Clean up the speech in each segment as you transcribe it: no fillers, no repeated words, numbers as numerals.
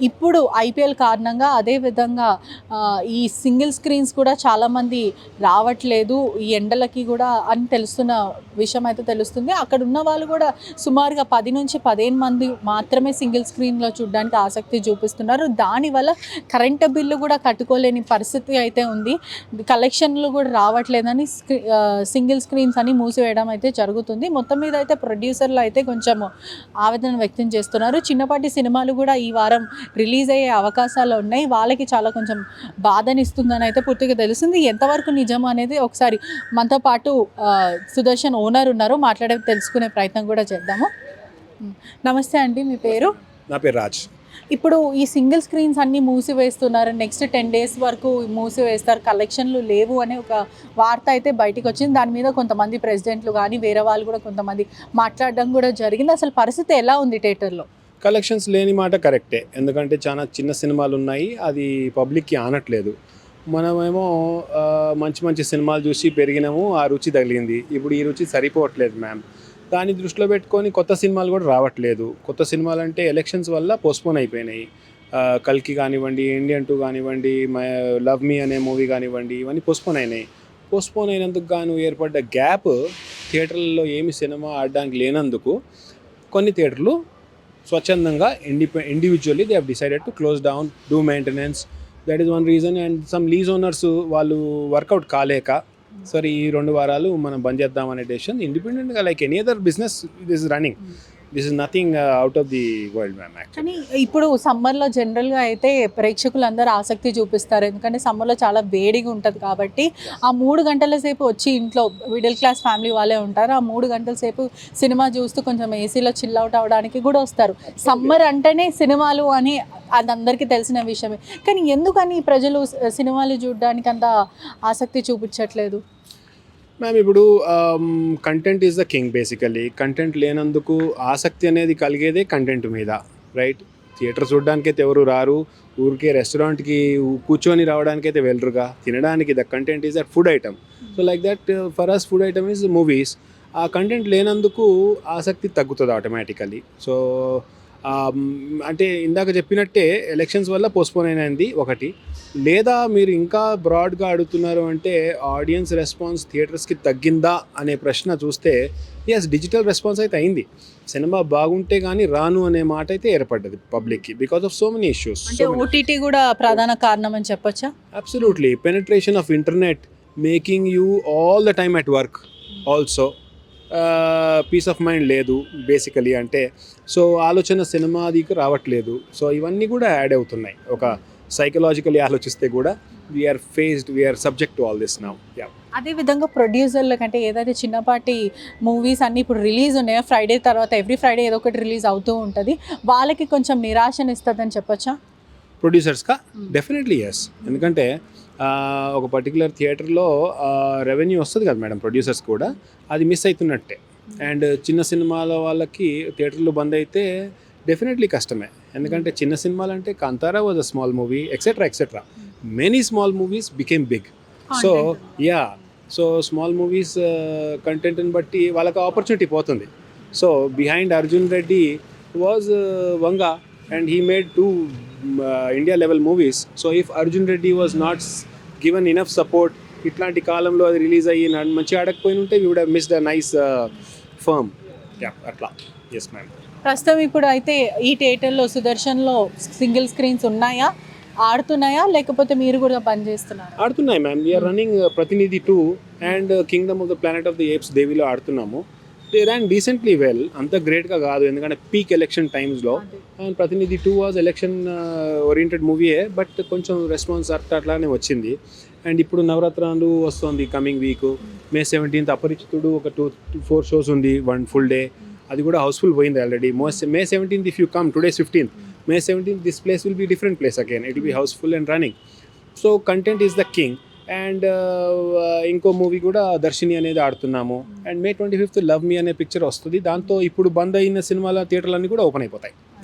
ఇప్పుడు ఐపీఎల్ కారణంగా అదే విధంగా ఈ సింగిల్ స్క్రీన్స్ కూడా చాలామంది రావట్లేదు ఈ ఎండలకి కూడా అని తెలుస్తున్న విషయం అయితే తెలుస్తుంది. అక్కడ ఉన్న వాళ్ళు కూడా సుమారుగా 10 నుంచి 15 మంది మాత్రమే సింగిల్ స్క్రీన్లో చూడడానికి ఆసక్తి చూపిస్తున్నారు. దానివల్ల కరెంటు బిల్లు కూడా కట్టుకోలేని పరిస్థితి అయితే ఉంది. కలెక్షన్లు కూడా రావట్లేదని సింగిల్ స్క్రీన్స్ అని మూసివేయడం అయితే జరుగుతుంది. మొత్తం మీద అయితే ప్రొడ్యూసర్లు అయితే కొంచెం ఆవేదన వ్యక్తం చేస్తున్నారు. చిన్నపాటి సినిమాలు కూడా ఈ వారం రిలీజ్ అయ్యే అవకాశాలు ఉన్నాయి. వాళ్ళకి చాలా కొంచెం బాధనిస్తుందని అయితే పూర్తిగా తెలుస్తుంది. ఎంతవరకు నిజం అనేది ఒకసారి మనతో పాటు సుదర్శన్ ఓనర్ ఉన్నారు, మాట్లాడే తెలుసుకునే ప్రయత్నం కూడా చేద్దాము. నమస్తే అండి, మీ పేరు? నా పేరు రాజ్. ఇప్పుడు ఈ సింగిల్ స్క్రీన్స్ అన్నీ మూసివేస్తున్నారు, నెక్స్ట్ 10 days వరకు మూసివేస్తారు, కలెక్షన్లు లేవు అనే ఒక వార్త అయితే బయటకు వచ్చింది. దాని మీద కొంతమంది ప్రెసిడెంట్లు కానీ వేరే వాళ్ళు కూడా కొంతమంది మాట్లాడడం కూడా జరిగింది. అసలు పరిస్థితి ఎలా ఉంది థియేటర్లో? కలెక్షన్స్ లేని మాట కరెక్టే, ఎందుకంటే చాలా చిన్న సినిమాలు ఉన్నాయి, అది పబ్లిక్కి ఆనట్లేదు. మనమేమో మంచి మంచి సినిమాలు చూసి పెరిగినాము, ఆ రుచి తగిలింది. ఇప్పుడు ఈ రుచి సరిపోవట్లేదు మ్యామ్. దాన్ని దృష్టిలో పెట్టుకొని కొత్త సినిమాలు కూడా రావట్లేదు. కొత్త సినిమాలు అంటే ఎలక్షన్స్ వల్ల పోస్ట్పోన్ అయిపోయినాయి. కల్కి కానివ్వండి, ఇండియన్ 2 కానివ్వండి, లవ్ మీ అనే మూవీ కానివ్వండి, ఇవన్నీ పోస్ట్పోన్ అయినాయి. పోస్ట్పోన్ అయినందుకు గాను ఏర్పడ్డ గ్యాప్, థియేటర్లలో ఏమి సినిమా ఆడడానికి లేనందుకు కొన్ని థియేటర్లు స్వచ్ఛందంగా individually they have decided to close down, do maintenance. That is one reason. And some lease owners వాళ్ళు వర్కౌట్ కాలేక సరే ఈ 2 వారాలు మనం బంద్ చేద్దామనే డెసిషన్ ఇండిపెండెంట్గా, like any other business this is running. This is nothing out of the world ma'am. కానీ ఇప్పుడు సమ్మర్లో జనరల్గా అయితే ప్రేక్షకులు అందరూ ఆసక్తి చూపిస్తారు, ఎందుకంటే సమ్మర్లో చాలా వేడిగా ఉంటుంది కాబట్టి. ఆ 3 గంటల సేపు వచ్చి ఇంట్లో మిడిల్ క్లాస్ ఫ్యామిలీ వాళ్ళే ఉంటారు, ఆ 3 గంటల సేపు సినిమా చూస్తూ కొంచెం ఏసీలో చిల్ అవుట్ అవ్వడానికి కూడా వస్తారు. సమ్మర్ అంటేనే సినిమాలు అని అది అందరికీ తెలిసిన విషయమే. కానీ ఎందుకని ప్రజలు సినిమాలు చూడడానికి అంత ఆసక్తి చూపించట్లేదు? మ్యామ్, ఇప్పుడు content is the king basically. Content లేనందుకు ఆసక్తి అనేది కలిగేదే కంటెంట్ మీద, రైట్? థియేటర్ చూడడానికైతే ఎవరు రారు, ఊరికే రెస్టారెంట్కి కూర్చొని రావడానికైతే వెళ్ళరుగా. తినడానికి the content is that food item. So like that for us food item is movies. ఆ కంటెంట్ లేనందుకు ఆసక్తి తగ్గుతుంది ఆటోమేటికలీ. సో అంటే ఇందాక చెప్పినట్టే ఎలక్షన్స్ వల్ల పోస్ట్పోన్ అయినది ఒకటి. లేదా మీరు ఇంకా బ్రాడ్గా అడుగుతున్నారు అంటే ఆడియన్స్ రెస్పాన్స్ థియేటర్స్కి తగ్గిందా అనే ప్రశ్న చూస్తే ఎస్, డిజిటల్ రెస్పాన్స్ అయితే అయింది. సినిమా బాగుంటే కానీ రాను అనే మాట అయితే ఏర్పడ్డది పబ్లిక్కి because of so many issues. అంటే ఓటీటీ కూడా ప్రధాన కారణం అని చెప్పొచ్చా? Absolutely. Penetration of internet making you all the time at work also. Peace of mind లేదు బేసికలీ అంటే. సో ఆలోచన సినిమాదికి రావట్లేదు. సో ఇవన్నీ కూడా యాడ్ అవుతున్నాయి. ఒక సైకలాజికలీ ఆలోచిస్తే కూడా we are subject to all this now. అదేవిధంగా ప్రొడ్యూసర్ల కంటే ఏదైతే చిన్నపాటి మూవీస్ అన్నీ ఇప్పుడు రిలీజ్ ఉన్నాయో, ఫ్రైడే తర్వాత ఎవ్రీ ఫ్రైడే ఏదో ఒకటి రిలీజ్ అవుతూ ఉంటుంది, వాళ్ళకి కొంచెం నిరాశను ఇస్తుందని చెప్పొచ్చా? ప్రొడ్యూసర్స్కా? Definitely yes. ఎందుకంటే ఒక పర్టికులర్ థియేటర్లో రెవెన్యూ వస్తుంది కదా మేడం, ప్రొడ్యూసర్స్ కూడా అది మిస్ అవుతున్నట్టే. అండ్ చిన్న సినిమాల వాళ్ళకి థియేటర్లు బంద్ అయితే డెఫినెట్లీ కష్టమే. ఎందుకంటే చిన్న సినిమాలు అంటే Kantara was a small movie, etcetera etcetera. Many small movies became big. So small movies కంటెంట్ని బట్టి వాళ్ళకి ఆపర్చునిటీ పోతుంది. So behind Arjun Reddy was Vanga and he made 2 India level movies. So if Arjun Reddy was not given enough support, ఇట్లాంటి కాలంలో అది release అయ్యి మంచిగా ఆడకపోయి ఉంటే we would have missed a nice film. అట్లా. Yes ma'am. ప్రస్తుతం ఇప్పుడు అయితే ఈ థియేటర్లో సుదర్శన్లో సింగిల్ స్క్రీన్స్ ఉన్నాయా, ఆడుతున్నాయా, లేకపోతే మీరు కూడా బంద్ చేస్తున్నారు? ఆడుతున్నాయి ma'am. We are running Prathinidhi 2 and kingdom of the planet of the apes దేవిలో ఆడుతున్నాము. దే ర్యాన్ డీసెంట్లీ వెల్, అంత గ్రేట్గా కాదు ఎందుకంటే పీక్ ఎలక్షన్ టైమ్స్లో. అండ్ ప్రతినిధి 2 వాజ్ ఎలక్షన్ ఓరియంటెడ్ మూవీయే, బట్ కొంచెం రెస్పాన్స్ అట్లానే వచ్చింది. అండ్ ఇప్పుడు నవరాత్రాలు వస్తుంది కమింగ్ వీక్. May 17th అపరిచితుడు ఒక 2-4 షోస్ ఉంది, 1 full day. అది కూడా హౌస్ఫుల్ పోయింది already. May 17th if you come, today's 15th. May 17th this place will be different place again. It will be houseful and running. So content is the king. And ఇంకో movie కూడా దర్శిని అనేది ఆడుతున్నాము. And May 25th love me అనే picture వస్తుంది. దాంతో ఇప్పుడు బంద్ అయిన సినిమాల థియేటర్లన్నీ కూడా ఓపెన్ అయిపోతాయి.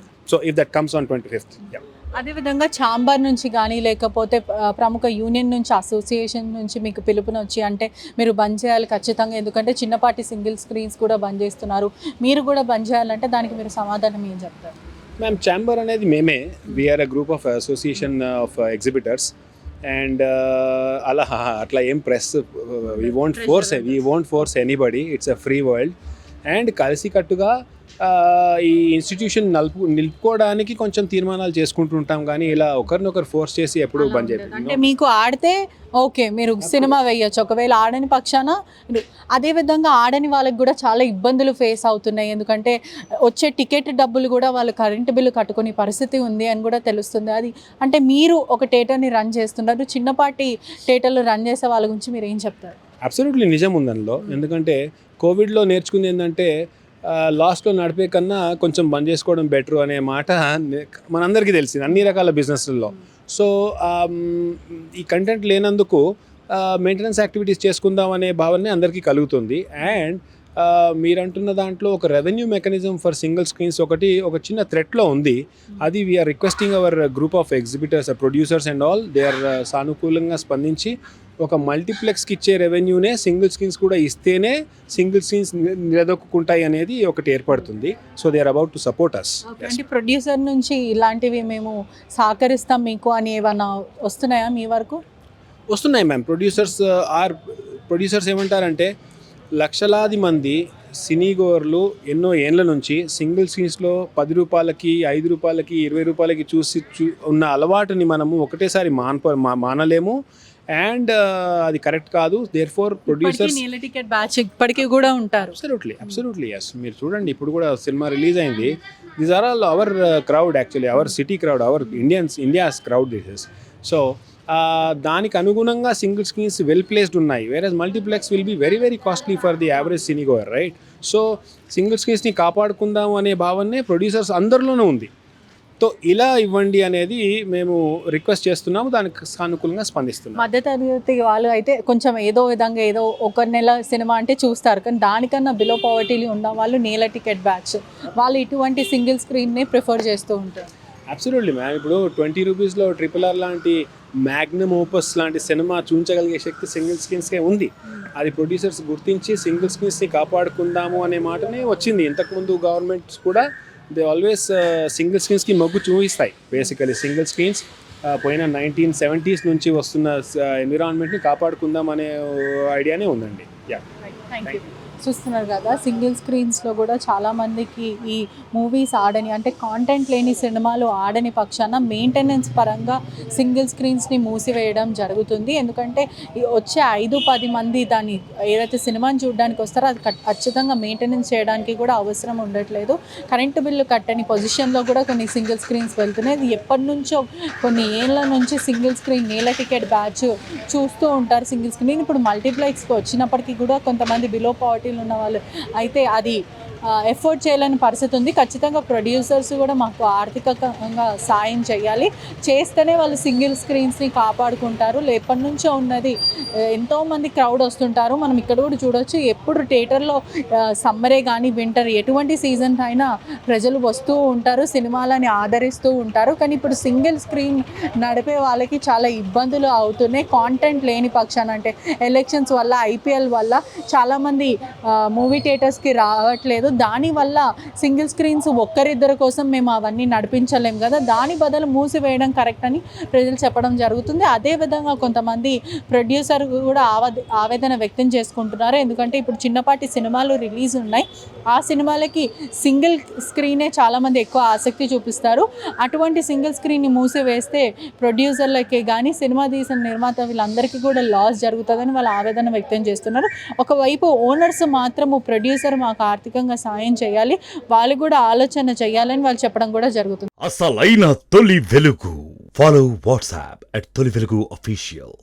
So if that comes on 25th. అదేవిధంగా ఛాంబర్ నుంచి కానీ లేకపోతే ప్రముఖ యూనియన్ నుంచి, అసోసియేషన్ నుంచి మీకు పిలుపునొచ్చి అంటే మీరు బంద్ చేయాలి ఖచ్చితంగా, ఎందుకంటే చిన్నపాటి సింగిల్ స్క్రీన్స్ కూడా బంద్ చేస్తున్నారు, మీరు కూడా బంద్ చేయాలంటే దానికి మీరు సమాధానం ఏం చెప్తారు? మ్యామ్ ఛాంబర్ అనేది మేమే, we're a group of association of exhibitors and అలా అట్లా ఏం press we won't force anybody, it's a free world. And కలిసికట్టుగా ఈ ఇన్స్టిట్యూషన్ నిలుపుకోవడానికి కొంచెం తీర్మానాలు చేసుకుంటుంటాం, కానీ ఇలా ఒకరినొకరు ఫోర్స్ చేసి ఎప్పుడూ బంద్ అంటే చేయలేదు. మీకు ఆడితే ఓకే మీరు సినిమా వేయొచ్చు, ఒకవేళ ఆడని పక్షాన అదే విధంగా ఆడని వాళ్ళకి కూడా చాలా ఇబ్బందులు ఫేస్ అవుతున్నాయి. ఎందుకంటే వచ్చే టికెట్ డబ్బులు కూడా వాళ్ళు కరెంటు బిల్లు కట్టుకునే పరిస్థితి ఉంది అని కూడా తెలుస్తుంది. అది అంటే మీరు ఒక థియేటర్ని రన్ చేస్తున్నారు, చిన్నపాటి థియేటర్లు రన్ చేసే వాళ్ళ గురించి మీరు ఏం చెప్తారు? అబ్సల్యూట్లీ నిజం ఉంది అందులో. ఎందుకంటే కోవిడ్లో నేర్చుకుంది ఏంటంటే లాస్ట్లో నడిపే కన్నా కొంచెం బంద్ చేసుకోవడం బెటర్ అనే మాట మనందరికీ తెలిసింది అన్ని రకాల బిజినెస్లలో. సో ఈ కంటెంట్ లేనందుకు మెయింటెనెన్స్ యాక్టివిటీస్ చేసుకుందాం అనే భావనే అందరికీ కలుగుతుంది. అండ్ మీరు అంటున్న దాంట్లో ఒక revenue mechanism for single screens ఒక చిన్న థ్రెట్లో ఉంది. అది we're requesting our group of exhibitors, producers and all, they are సానుకూలంగా స్పందించి ఒక మల్టీప్లెక్స్కి ఇచ్చే రెవెన్యూనే సింగిల్ స్క్రీన్స్ కూడా ఇస్తేనే సింగిల్ స్క్రీన్స్ నిలదొక్కుంటాయి అనేది ఒకటి ఏర్పడుతుంది. So they are about to support us. అంటే ప్రొడ్యూసర్ నుంచి ఇలాంటివి మేము సహకరిస్తాం మీకు అని ఏమన్నా వస్తున్నాయా మీ వరకు? వస్తున్నాయి మ్యామ్. ప్రొడ్యూసర్స్ ఏమంటారంటే లక్షలాది మంది సినీ గోవర్లు ఎన్నో ఏండ్ల నుంచి సింగిల్ స్క్రీన్స్లో 10 రూపాయలకి 5 రూపాయలకి 20 రూపాయలకి ఉన్న అలవాటుని మనము ఒకటేసారి మానలేము. అండ్ అది కరెక్ట్ కాదు. Therefore producers ticket batch ఇప్పటికీ కూడా ఉంటారు. Absolutely yes. మీరు చూడండి, ఇప్పుడు కూడా సినిమా రిలీజ్ అయింది. These are all our crowd, actually our city crowd, our India's crowd this is. So దానికి అనుగుణంగా సింగిల్ స్క్రీన్స్ వెల్ ప్లేస్డ్ ఉన్నాయి, whereas multiplex will be very very costly for the average cinegoer, right? So single స్క్రీన్స్ని కాపాడుకుందాం అనే భావనే producers అందరిలోనూ ఉంది. So ఇలా ఇవ్వండి అనేది మేము రిక్వెస్ట్ చేస్తున్నాము, దానికి సానుకూలంగా స్పందిస్తున్నాం. మధ్యతరగతి వాళ్ళు అయితే కొంచెం ఏదో విధంగా ఏదో ఒక నెల సినిమా అంటే చూస్తారు, కానీ దానికన్నా బిలో పవర్టీలు ఉన్న వాళ్ళు నేల టికెట్ బ్యాచ్ వాళ్ళు ఇటువంటి సింగిల్ స్క్రీన్నే ప్రిఫర్ చేస్తూ ఉంటారు. Absolutely ma'am. ఇప్పుడు 20 రూపీస్లో RRR లాంటి మ్యాగ్నమ్ ఓపస్ లాంటి సినిమా చూపించగలిగే శక్తి సింగిల్ స్క్రీన్స్కే ఉంది. అది ప్రొడ్యూసర్స్ గుర్తించి సింగిల్ స్క్రీన్స్ని కాపాడుకుందాము అనే మాటనే వచ్చింది. ఇంతకుముందు గవర్నమెంట్స్ కూడా దే ఆల్వేస్ సింగిల్ స్క్రీన్స్కి మొగ్గు చూపిస్తాయి. బేసికలీ సింగిల్ స్క్రీన్స్ పోయిన 1970s నుంచి వస్తున్న ఎన్విరాన్మెంట్ని కాపాడుకుందాం అనే ఐడియానే ఉందండి. Yeah, thank you. చూస్తున్నారు కదా, సింగిల్ స్క్రీన్స్లో కూడా చాలామందికి ఈ మూవీస్ ఆడని అంటే కాంటెంట్ లేని సినిమాలు ఆడని పక్షాన మెయింటెనెన్స్ పరంగా సింగిల్ స్క్రీన్స్ని మూసివేయడం జరుగుతుంది. ఎందుకంటే వచ్చే 5-10 మంది దాన్ని ఏదైతే సినిమాని చూడడానికి వస్తారో అది ఖచ్చితంగా మెయింటెనెన్స్ చేయడానికి కూడా అవసరం ఉండట్లేదు. కరెంటు బిల్లు కట్టని పొజిషన్లో కూడా కొన్ని సింగిల్ స్క్రీన్స్ వెళ్తున్నాయి. ఇది ఎప్పటి నుంచో కొన్ని ఏళ్ళ నుంచి సింగిల్ స్క్రీన్ నేల టికెట్ బ్యాచ్ చూస్తూ ఉంటారు. సింగిల్ స్క్రీన్ ఇప్పుడు మల్టీప్లెక్స్కి వచ్చినప్పటికీ కూడా కొంతమంది బిలో పవర్టీ ఉన్న వాళ్ళు అయితే అది ఎఫోర్డ్ చేయలేని పరిస్థితి ఉంది. ఖచ్చితంగా ప్రొడ్యూసర్స్ కూడా మాకు ఆర్థికంగా సాయం చేయాలి, చేస్తేనే వాళ్ళు సింగిల్ స్క్రీన్స్ని కాపాడుకుంటారు. ఎప్పటి నుంచో ఉన్నది, ఎంతోమంది క్రౌడ్ వస్తుంటారు. మనం ఇక్కడ కూడా చూడవచ్చు, ఎప్పుడు థియేటర్లో సమ్మరే కానీ వింటర్ ఎటువంటి సీజన్ అయినా ప్రజలు వస్తూ ఉంటారు, సినిమాలని ఆదరిస్తూ ఉంటారు. కానీ ఇప్పుడు సింగిల్ స్క్రీన్ నడిపే వాళ్ళకి చాలా ఇబ్బందులు అవుతున్నాయి. కాంటెంట్ లేని పక్షాన అంటే ఎలక్షన్స్ వల్ల, IPL వల్ల చాలామంది మూవీ థియేటర్స్కి రావట్లేదు. దానివల్ల సింగిల్ స్క్రీన్స్ ఒక్కరిద్దరి కోసం మేము అవన్నీ నడిపించలేం కదా, దాని బదులు మూసివేయడం కరెక్ట్ అని ప్రజలు చెప్పడం జరుగుతుంది. అదేవిధంగా కొంతమంది ప్రొడ్యూసర్ కూడా ఆవేదన వ్యక్తం చేసుకుంటున్నారు. ఎందుకంటే ఇప్పుడు చిన్నపాటి సినిమాలు రిలీజ్ ఉన్నాయి, ఆ సినిమాలకి సింగిల్ స్క్రీనే చాలామంది ఎక్కువ ఆసక్తి చూపిస్తారు. అటువంటి సింగిల్ స్క్రీన్ని మూసివేస్తే ప్రొడ్యూసర్లకే కానీ సినిమా తీసిన నిర్మాత వీళ్ళందరికీ కూడా లాస్ జరుగుతుందని వాళ్ళు ఆవేదన వ్యక్తం చేస్తున్నారు. ఒకవైపు ఓనర్స్ మాత్రము ప్రొడ్యూసర్ మాకు ఆర్థికంగా సాయం చేయాలి, వాళ్ళు కూడా ఆలోచన చేయాలని వాళ్ళు చెప్పడం కూడా జరుగుతుంది. అసలైన తొలి వెలుగు. ఫాలో వాట్సాప్ @తొలి వెలుగు official.